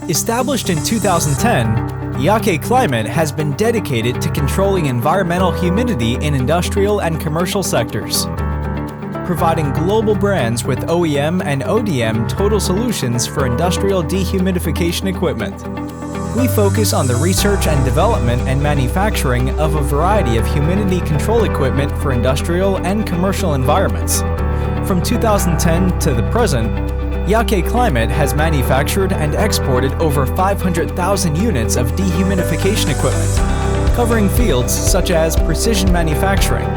Established in 2010, Yakeclimate has been dedicated to controlling environmental humidity in industrial and commercial sectors, providing global brands with OEM and ODM total solutions for industrial dehumidification equipment. We focus on the research and development and manufacturing of a variety of humidity control equipment for industrial and commercial environments. From 2010 to the present, Yakeclimate has manufactured and exported over 500,000 units of dehumidification equipment, covering fields such as precision manufacturing,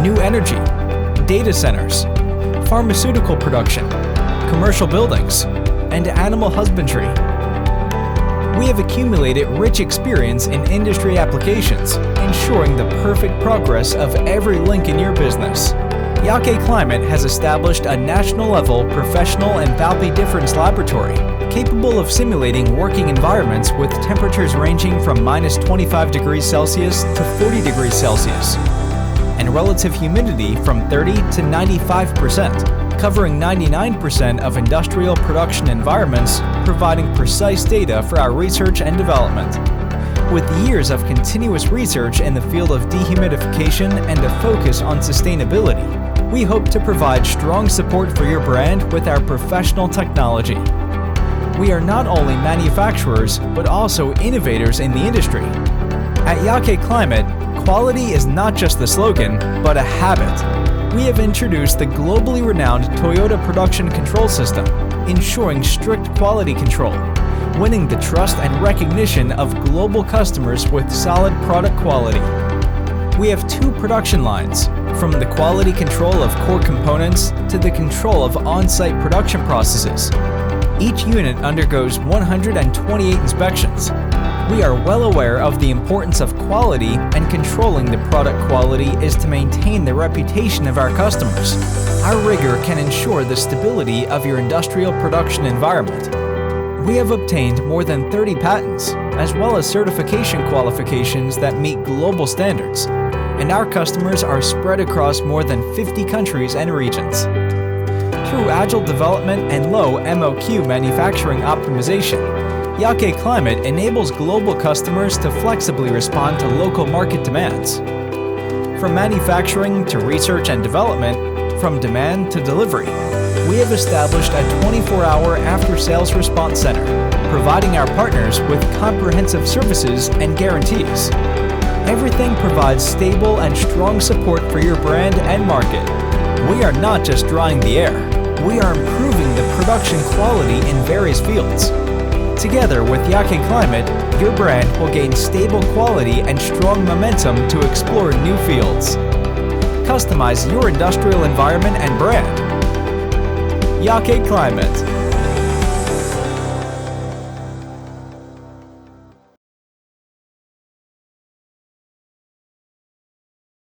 new energy, data centers, pharmaceutical production, commercial buildings, and animal husbandry. We have accumulated rich experience in industry applications, ensuring the perfect progress of every link in your business. Yakeclimate has established a national-level professional enthalpy difference laboratory capable of simulating working environments with temperatures ranging from -25 degrees Celsius to 40 degrees Celsius, and relative humidity from 30 to 95%, covering 99% of industrial production environments, providing precise data for our research and development. With years of continuous research in the field of dehumidification and a focus on sustainability, we hope to provide strong support for your brand with our professional technology. We are not only manufacturers, but also innovators in the industry. At Yakeclimate, quality is not just the slogan, but a habit. We have introduced the globally renowned Toyota production control system, ensuring strict quality control, winning the trust and recognition of global customers with solid product quality. We have 2 production lines, from the quality control of core components to the control of on-site production processes. Each unit undergoes 128 inspections. We are well aware of the importance of quality, and controlling the product quality is to maintain the reputation of our customers. Our rigor can ensure the stability of your industrial production environment. We have obtained more than 30 patents, as well as certification qualifications that meet global standards, and our customers are spread across more than 50 countries and regions. Through agile development and low MOQ manufacturing optimization, Yakeclimate enables global customers to flexibly respond to local market demands. From manufacturing to research and development, from demand to delivery, we have established a 24-hour after-sales response center, providing our partners with comprehensive services and guarantees. Everything provides stable and strong support for your brand and market. We are not just drying the air, we are improving the production quality in various fields. Together with Yakeclimate, your brand will gain stable quality and strong momentum to explore new fields. Customize your industrial environment and brand. Yakeclimate.